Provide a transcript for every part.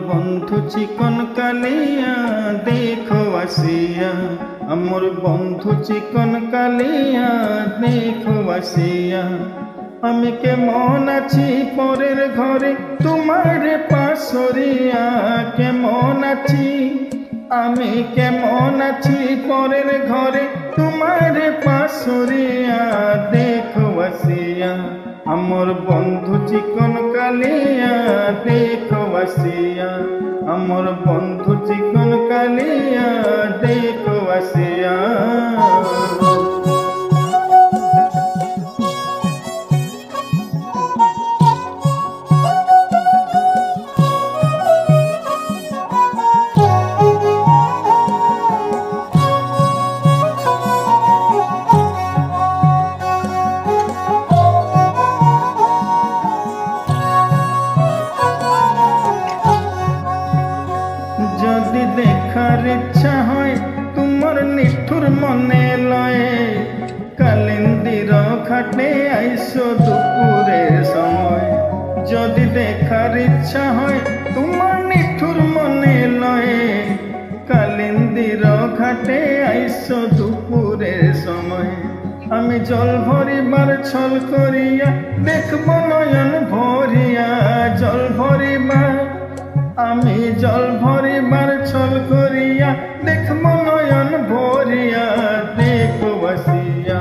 বন্ধু চিকন কালিয়া দেখো আসিয়া, আমার বন্ধু চিকন কালিয়া দেখো আসিয়া। আমি কেমন আছি পরের ঘরে তোমার পাশরিয়া, কেমন আছি আমি কেমন আছি পরের ঘরে তোমার পাশরিয়া দেখো আসিয়া। আমার বন্ধু চিকন কালিয়া দেখো আসিয়া, আমার বন্ধু চিকন কালিয়া দেখো আসিয়া। যদি দেখার ইচ্ছা হয় তোমার নিঠুর মনে লয়ে, কালিন্দির ঘাটে আইসো দুপুরের সময়। যদি দেখার ইচ্ছা হয় তোমার নিঠুর মনে লয়ে, কালিন্দির ঘাটে আইসো দুপুরের সময়। আমি জল ভরিবার ছল করিয়া দেখব নয়ন ভরিয়া, জল ভরিবার আমি জল ভরিবার ছল করিয়া দেখব নয়ন ভরিয়া দেখো আসিয়া।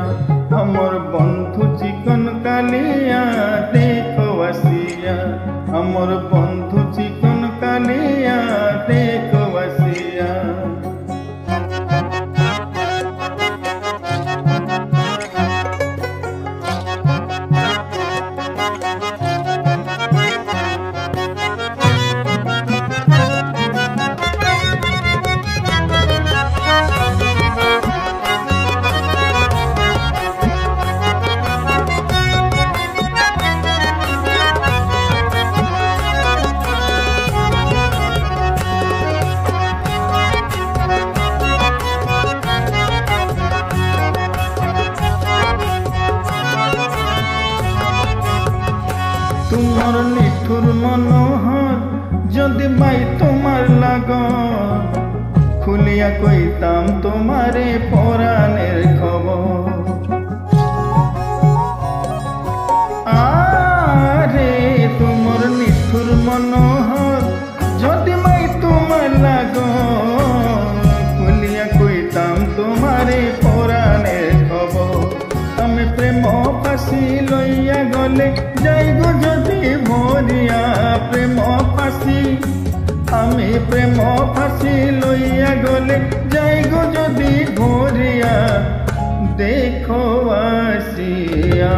আমার বন্ধু চিকন কালিয়া দেখো আসিয়া, আমার বন্ধু চিকন কালিয়া দেখো আসিয়া। তোমার নিঠুর মনোহর যদি বাই তোমার লাগন, খুলিয়া কইতাম তোমারে পরাণের খবর। আরে তোমার নিঠুর মনোহর যদি বাই তোমার লাগন, খুলিয়া কইতাম তোমারে পরাণের খবর। আমি প্রেম ফাঁসি লইয়া গলে যাইব যদি ভরিয়া, প্রেম ফাঁসি আমি প্রেম ফাঁসি লইয়া গলে যাইব যদি ভরিয়া দেখো আসিয়া।